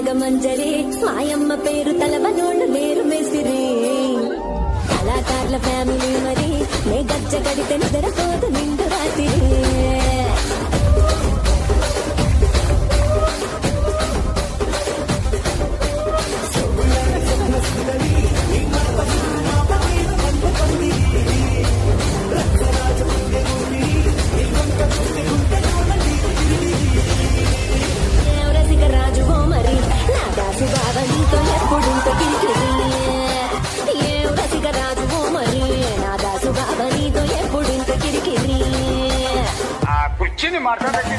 నాగమంజరి మాయమ్మ పేరు తలవనోళ్ళు లేరు మేసిరి కళాకారుల ఫ్యామిలీ మరి నే గజ్జ గడితే నిద్రపోదు నిండు రాత్రి రాజు మరి నా దాసు బాబా నీతో ఎప్పుడింత కిరికిరి ఏ రసిక రాజు మరి నా దాసు బాబా నీతో ఎప్పుడింత కిరికిరి ఆ కుర్చీని మాట్లాడేసి